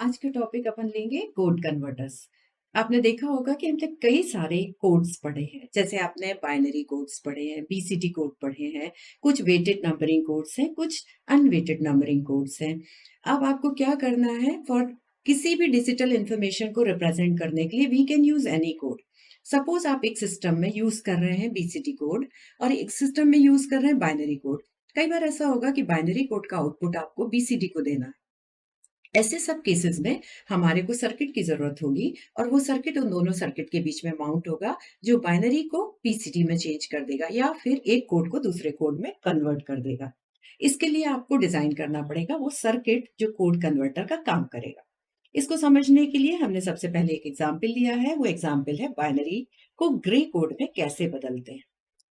आज का टॉपिक अपन लेंगे कोड कन्वर्टर्स। आपने देखा होगा कि हमने कई सारे कोड्स पढ़े हैं, जैसे आपने बाइनरी कोड्स पढ़े हैं, बीसीटी कोड पढ़े हैं, कुछ वेटेड नंबरिंग कोड्स हैं, कुछ अनवेटेड नंबरिंग कोड्स हैं। अब आपको क्या करना है, फॉर किसी भी डिजिटल इंफॉर्मेशन को रिप्रेजेंट करने के लिए we can use any code. Suppose आप एक सिस्टम में यूज कर रहे हैं बीसीटी कोड और एक सिस्टम में यूज कर रहे हैं बाइनरी कोड। कई बार ऐसा होगा कि बाइनरी कोड का आउटपुट आपको बीसीटी को देना है। ऐसे सब केसेस में हमारे को सर्किट की जरूरत होगी और वो सर्किट उन दोनों सर्किट के बीच में माउंट होगा, जो बाइनरी को पीसीटी में चेंज कर देगा या फिर एक कोड को दूसरे कोड में कन्वर्ट कर देगा। इसके लिए आपको डिजाइन करना पड़ेगा वो सर्किट जो कोड कन्वर्टर का काम करेगा। इसको समझने के लिए हमने सबसे पहले एक एग्जाम्पल लिया है। वो एग्जाम्पल है बाइनरी को ग्रे कोड में कैसे बदलते हैं।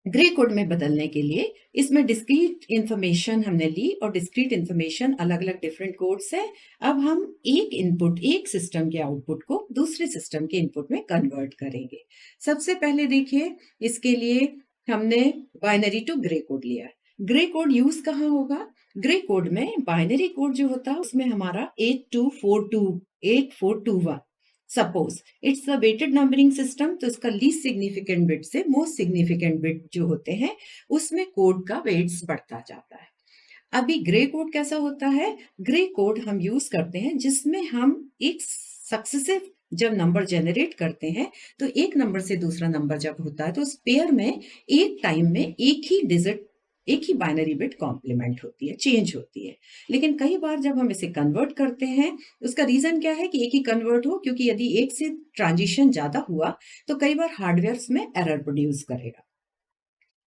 ग्रे कोड में बदलने के लिए इसमें डिस्क्रीट इंफॉर्मेशन हमने ली और डिस्क्रीट इंफॉर्मेशन अलग अलग डिफरेंट कोड्स है। अब हम एक इनपुट, एक सिस्टम के आउटपुट को दूसरे सिस्टम के इनपुट में कन्वर्ट करेंगे। सबसे पहले देखिए, इसके लिए हमने बाइनरी टू ग्रे कोड लिया है। ग्रे कोड यूज कहाँ होगा? ग्रे कोड में बाइनरी कोड जो होता है उसमें हमारा 8421 suppose it's a weighted numbering system, तो इसका लीस्ट सिग्निफिकेंट बिट से मोस्ट सिग्निफिकेंट बिट जो होते हैं उसमें कोड का वेट्स बढ़ता जाता है। अभी ग्रे कोड कैसा होता है? ग्रे कोड हम यूज करते हैं जिसमें हम एक सक्सेसिव जब नंबर जनरेट करते हैं तो एक नंबर से दूसरा नंबर जब होता है तो उस पेयर में एक टाइम में एक ही डिजिट, एक ही बाइनरी बिट कॉम्प्लीमेंट होती है, चेंज होती है। लेकिन कई बार जब हम इसे कन्वर्ट करते हैं, उसका रीजन क्या है कि एक ही कन्वर्ट हो, क्योंकि यदि एक से ट्रांजिशन ज्यादा हुआ तो कई बार हार्डवेयर में एरर प्रोड्यूस करेगा।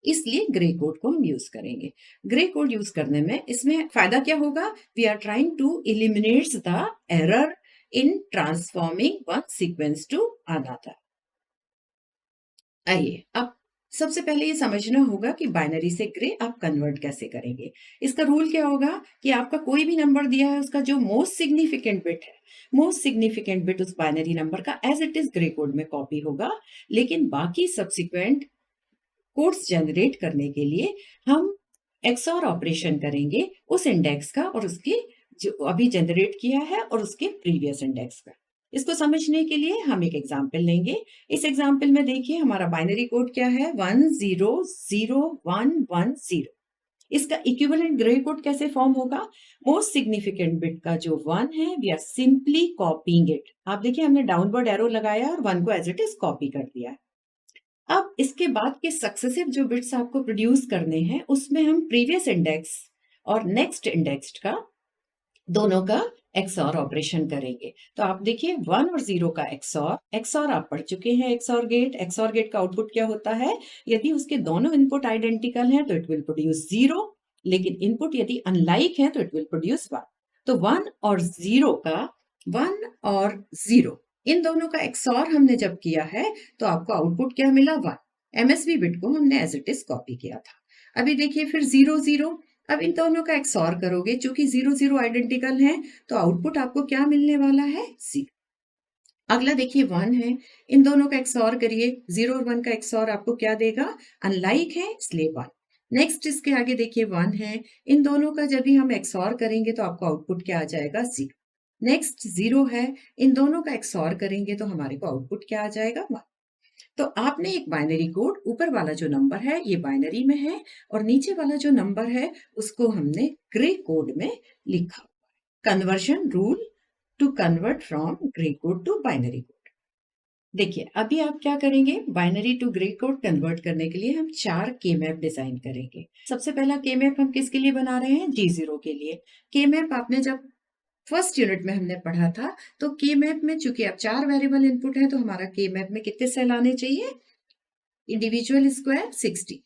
इसलिए ग्रे कोड को हम यूज करेंगे। ग्रे कोड यूज करने में इसमें फायदा क्या होगा? We are trying to eliminate the error in transforming one sequence to another. आइए, अब सबसे पहले ये समझना होगा कि बाइनरी से ग्रे आप कन्वर्ट कैसे करेंगे। इसका रूल क्या होगा कि आपका कोई भी नंबर दिया है, उसका जो मोस्ट सिग्निफिकेंट बिट है, मोस्ट सिग्निफिकेंट बिट उस बाइनरी नंबर का as it is gray code में कॉपी होगा। लेकिन बाकी सब्सिक्वेंट कोड्स जनरेट करने के लिए हम एक्सऑर ऑपरेशन करेंगे उस इंडेक्स का और उसके जो अभी जनरेट किया है और उसके प्रीवियस इंडेक्स का। इसको समझने के लिए हम एक एग्जाम्पल लेंगे। इस एग्जाम्पल में देखिए हमारा बाइनरी कोड क्या है, 100110। इसका इक्विवेलेंट ग्रे कोड कैसे फॉर्म होगा? मोस्ट सिग्निफिकेंट बिट का जो 1 है, we are simply copying it. आप देखिए हमने डाउनवर्ड एरो लगाया और 1 को एज इट इज कॉपी कर दिया है। अब इसके बाद के सक्सेसिव जो बिट्स आपको प्रोड्यूस करने हैं उसमें हम प्रीवियस इंडेक्स और नेक्स्ट इंडेक्स का दोनों का एक्सऑर ऑपरेशन करेंगे। तो आप देखिए 1 और 0 का एक्सऑर आप पढ़ चुके हैं। एक्सऑर गेट का आउटपुट क्या होता है? यदि उसके दोनों इनपुट आइडेंटिकल हैं तो इट विल प्रोड्यूस 0, लेकिन इनपुट यदि अनलाइक है तो इट विल प्रोड्यूस 1। तो 1 और 0 इन दोनों का एक्सऑर हमने जब किया है तो आपको आउटपुट क्या मिला? 1। एमएसबी बिट को हमने एज इट इज कॉपी किया था। अभी देखिए फिर 0 0, अब इन दोनों का एक्सऑर करोगे, चूंकि 0 0 आइडेंटिकल है तो आउटपुट आपको क्या मिलने वाला है? 0। अगला देखिए 1 है, इन दोनों का एक्सऑर करिए, 0 और 1 का एक्सऑर आपको क्या देगा? अनलाइक है इसलिए 1। नेक्स्ट इसके आगे देखिए 1 है, इन दोनों का जब भी हम एक्सऑर करेंगे तो आपको आउटपुट क्या आ जाएगा? 0। नेक्स्ट 0 है, इन दोनों का एक्सऑर करेंगे तो हमारे को आउटपुट क्या आ जाएगा? 1। तो आपने एक बाइनरी कोड, ऊपर वाला जो नंबर है ये बाइनरी में है और नीचे वाला जो नंबर है उसको हमने ग्रे कोड में लिखा। Conversion rule to convert from gray code to binary code. देखिए अभी आप क्या करेंगे, binary to gray code convert करने के लिए हम 4 के मैप डिजाइन करेंगे। सबसे पहला के मैप हम किसके लिए बना रहे हैं? G0 के लिए। के मैप आपने जब फर्स्ट यूनिट में हमने पढ़ा था तो के मैप में चूंकि अब 4 वेरिएबल इनपुट है तो हमारा के मैप में कितने सेल आने चाहिए? Individual square 60।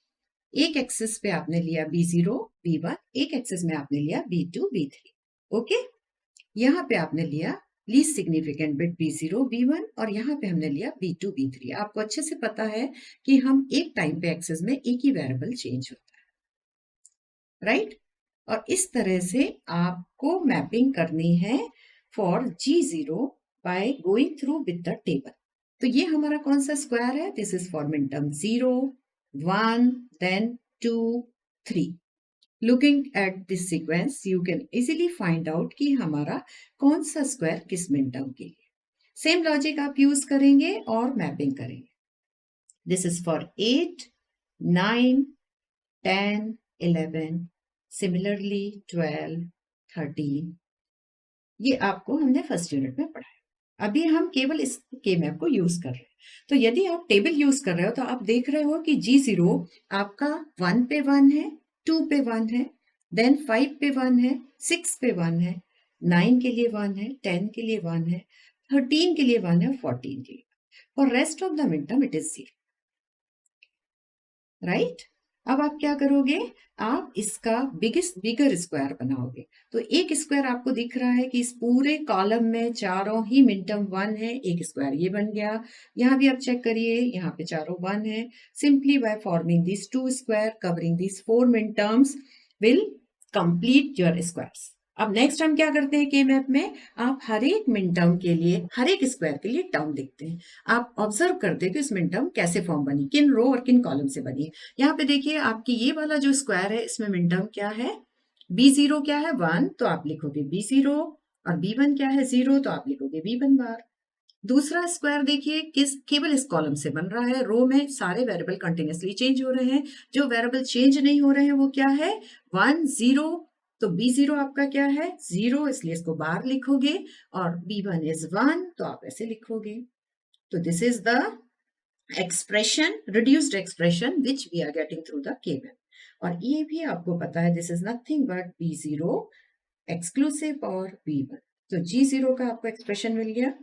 एक एक्सिस पे आपने लिया B0 B1, एक एक्सिस में आपने लिया B2 B3। ओके, यहाँ पे आपने लिया least significant bit B0 B1 और यहाँ पे हमने लिया B2 B3। आपको अच्छे से पता है कि हम एक टाइम पे एक्सिस में एक ही वेरिएबल चेंज होता है, राइट? और इस तरह से आपको मैपिंग करनी है for G0 by going through with the table. तो ये हमारा कौन सा स्क्वायर है? This is for minterm 0 1 then 2 3। Looking at this sequence you can easily find out कि हमारा कौन सा स्क्वायर किस मिनटर्म के लिए। सेम लॉजिक आप यूज करेंगे और मैपिंग करेंगे। This is for 8, 9, 10, 11, similarly 12, 13। ये आपको हमने फर्स्ट यूनिट में पढ़ा है। अभी हम केवल इस के मैप को यूज कर रहे हैं। तो यदि आप टेबल यूज कर रहे हो तो आप देख रहे हो कि G0 आपका 1 पे 1 है, 2 पे 1 है, देन 5 पे 1 है, 6 पे 1 है, 9 के लिए 1 है, 10 के लिए 1 है, 13 के लिए 1 है, 14 के लिए। For rest of the minterm it is 0, right. अब आप क्या करोगे, आप इसका बिगर स्क्वायर बनाओगे। तो एक स्क्वायर आपको दिख रहा है कि इस पूरे कॉलम में चारों ही मिनटर्म 1 है, एक स्क्वायर ये बन गया। यहाँ भी आप चेक करिए, यहाँ पे चारों 1 है। Simply by forming this 2 square covering this 4 minterms will complete your squares. अब नेक्स्ट हम क्या करते हैं के मैप में, आप हर एक मिनटर्म के लिए, हर एक स्क्वायर के लिए टर्म लिखते हैं। आप ऑब्जर्व करते हैं कि इस मिनटर्म कैसे फॉर्म बनी, किन रो और किन कॉलम से बनी है। यहाँ पे देखिए आपकी ये वाला जो स्क्वायर है इसमें मिनटर्म क्या है, B0 क्या है 1, तो आप लिखोगे B0, और B1 क्या है 0, तो आप लिखोगे B1 बार। दूसरा स्क्वायर देखिए किस केवल इस कॉलम से बन रहा है, रो में सारे वेरिएबल कंटिन्यूसली चेंज हो रहे हैं, जो वेरिएबल चेंज नहीं हो रहे हैं वो क्या है 1, 0। तो B0 आपका क्या है 0, इसलिए इसको बार लिखोगे, और B1 इज 1, तो आप ऐसे लिखोगे। तो this is the expression, reduced expression which we are getting through the K-map। और ये भी आपको पता है this is nothing but B0 exclusive और B1। तो G0 का आपको एक्सप्रेशन मिल गया।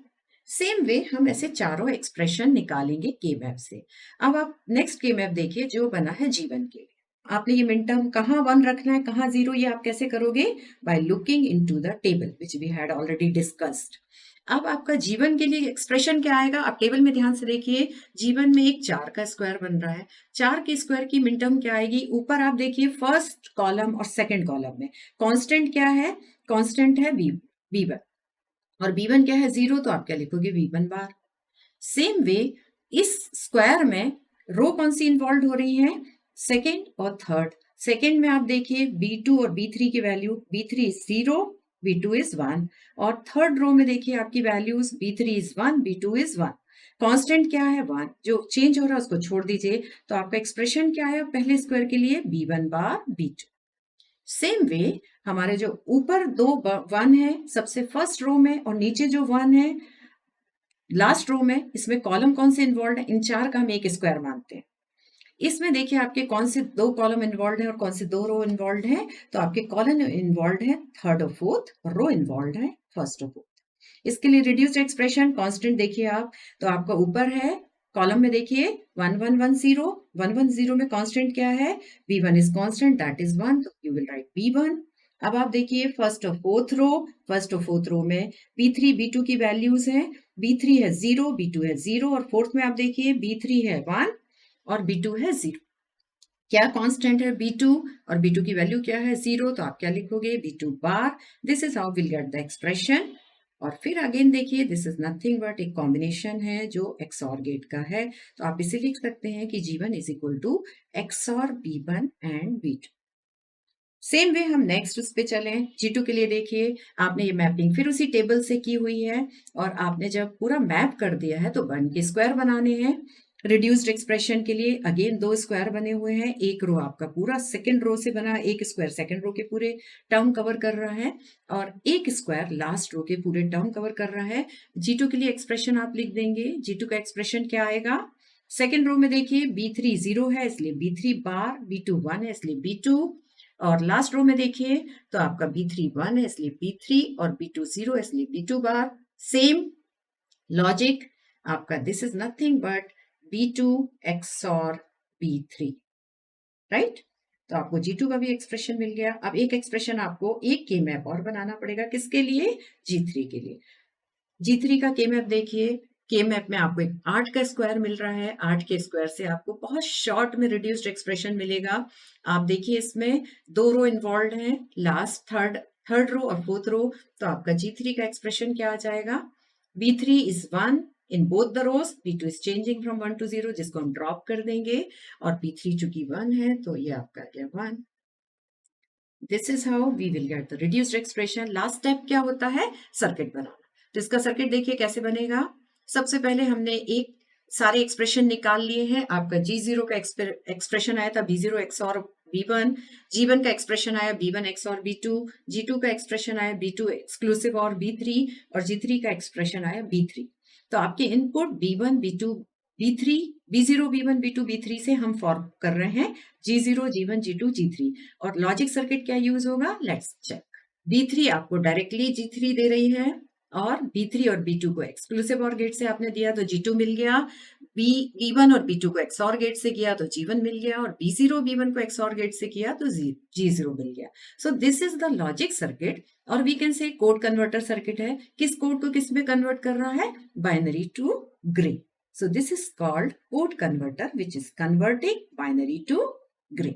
सेम वे हम ऐसे चारों एक्सप्रेशन निकालेंगे के मैप से। अब आप नेक्स्ट के मैप देखिए जो बना है G1 के लिए। आपने ये मिनटर्म कहाँ 1 रखना है, कहाँ 0, ये आप कैसे करोगे, by looking into the table which we had already discussed. अब आपका जीवन के लिए एक्सप्रेशन क्या आएगा, आप टेबल में ध्यान से देखिए। जीवन में एक 4 का स्क्वायर बन रहा है, 4 के स्क्वायर की मिनटर्म क्या आएगी, ऊपर आप देखिए फर्स्ट कॉलम और सेकंड कॉलम में कांस्टेंट क्या है, कांस्टेंट है B1, और B1 क्या है 0, तो आप क्या लिखोगे B1 बार। सेम वे इस स्क्वायर में रो कौन सी इन्वॉल्व हो रही है, सेकेंड और थर्ड। सेकेंड में आप देखिए B2 और B3 की value, B3 is 0, B2 is 1, और थर्ड रो में देखिए आपकी values B3 is 1, B2 is 1। Constant क्या है 1, जो चेंज हो रहा है उसको छोड़ दीजिए। तो आपका एक्सप्रेशन क्या है पहले स्क्वायर के लिए B1 बार B2। सेम वे हमारे जो ऊपर दो 1 है सबसे फर्स्ट रो में, और नीचे जो 1 है लास्ट रो में, इसमें कॉलम कौन से इन्वॉल्व है, इन 4 का हम एक स्क्वायर मानते हैं। इसमें देखिए आपके कौन से 2 कॉलम इन्वॉल्व है और कौन से 2 रो इन्वॉल्व है। तो आपके कॉलम इन्वॉल्व है थर्ड और फोर्थ, और रो इन्वॉल्व है फर्स्ट और फोर्थ। इसके लिए रिड्यूस्ड एक्सप्रेशन कांस्टेंट देखिए आप, तो आपका ऊपर है कॉलम में देखिए 1 1 1 0, 1 1 0 में कांस्टेंट क्या है, B1 is constant that is 1, तो यू विल राइट B1। अब आप देखिए फर्स्ट और फोर्थ रो में B3 B2 की वैल्यूज हैं, B3 है 0, B2 है 0, और फोर्थ में आप देखिए B3 है 1 और B2 है 0। क्या कांस्टेंट है B2, और B2 की वैल्यू क्या है 0, तो आप क्या लिखोगे B2 bar. This is how will get the expression. और फिर अगेन देखिए दिस इज नथिंग बट एक कॉम्बिनेशन है जो XOR गेट का है, तो आप इसे लिख सकते हैं कि G1 is equal to XOR B1 and B2। Same way हम नेक्स्ट उस पे चलें। G2 के लिए देखिए आपने ये मैपिंग फिर उसी टेबल से की हुई है, और आपने जब पूरा मैप कर दिया है तो 1 के स्क्वायर बनाने हैं। रिड्यूस्ड एक्सप्रेशन के लिए अगेन 2 स्क्वायर बने हुए हैं, एक रो आपका पूरा सेकंड रो से बना, एक स्क्वायर सेकंड रो के पूरे टर्म कवर कर रहा है, और एक स्क्वायर लास्ट रो के पूरे टर्म कवर कर रहा है। G2 के लिए एक्सप्रेशन आप लिख देंगे। G2 का एक्सप्रेशन क्या आएगा, सेकेंड रो में देखिए B3 0 है इसलिए B3 बार, B2 1 है इसलिए B2, और लास्ट रो में देखिए तो आपका B3 1 है इसलिए B3, और B2 0 है इसलिए B2 बार। सेम लॉजिक आपका this is nothing but B2 XOR B3, right. तो आपको G2 का भी एक्सप्रेशन मिल गया। अब एक एक्सप्रेशन आपको एक के मैप और बनाना पड़ेगा, किसके लिए, G3 के लिए। G3 का के मैप देखिए, के मैप में आपको एक 8 का स्क्वायर मिल रहा है, 8 के स्क्वायर से आपको बहुत शॉर्ट में रिड्यूस्ड एक्सप्रेशन मिलेगा। आप देखिए इसमें 2 रो इन्वॉल्व हैं, लास्ट थर्ड रो और फोर्थ रो, तो आपका G3 का एक्सप्रेशन क्या आ जाएगा, B3 is 1 in both the rows, B2 is changing from 1 to 0 जिसको हम ड्रॉप कर देंगे, और B3 चूंकि 1 है तो ये आपका क्या 1। This is how we will get the reduced expression. Last step क्या होता है? सर्किट बनाना। तो इसका सर्किट देखिए कैसे बनेगा। सबसे पहले हमने एक सारे एक्सप्रेशन निकाल लिए हैं। आपका G0 का एक्सप्रेशन आया था B0 XOR B1, G1 का एक्सप्रेशन आया B1 XOR B2, G2 का एक्सप्रेशन आया B2 एक्सक्लूसिव और B3, और G3 का एक्सप्रेशन आया B3। तो आपके input B1 B2 B3, B0 B1 B2 B3 से हम फॉर्म कर रहे हैं G0 G1 G2 G3। और लॉजिक सर्किट क्या यूज होगा? Let's check. B3 आपको डायरेक्टली G3 दे रही है, और B3 और B2 को एक्सक्लूसिव और गेट से आपने दिया तो G2 मिल गया। B1 और B2 को XOR गेट से किया तो G1 मिल गया, और B0 B1 को XOR गेट से किया तो G0 मिल गया। So this is the logic circuit, और we can say code converter circuit है। किस कोड को किस में कन्वर्ट कर रहा है? Binary to gray. So this is called code converter, which is converting binary to gray.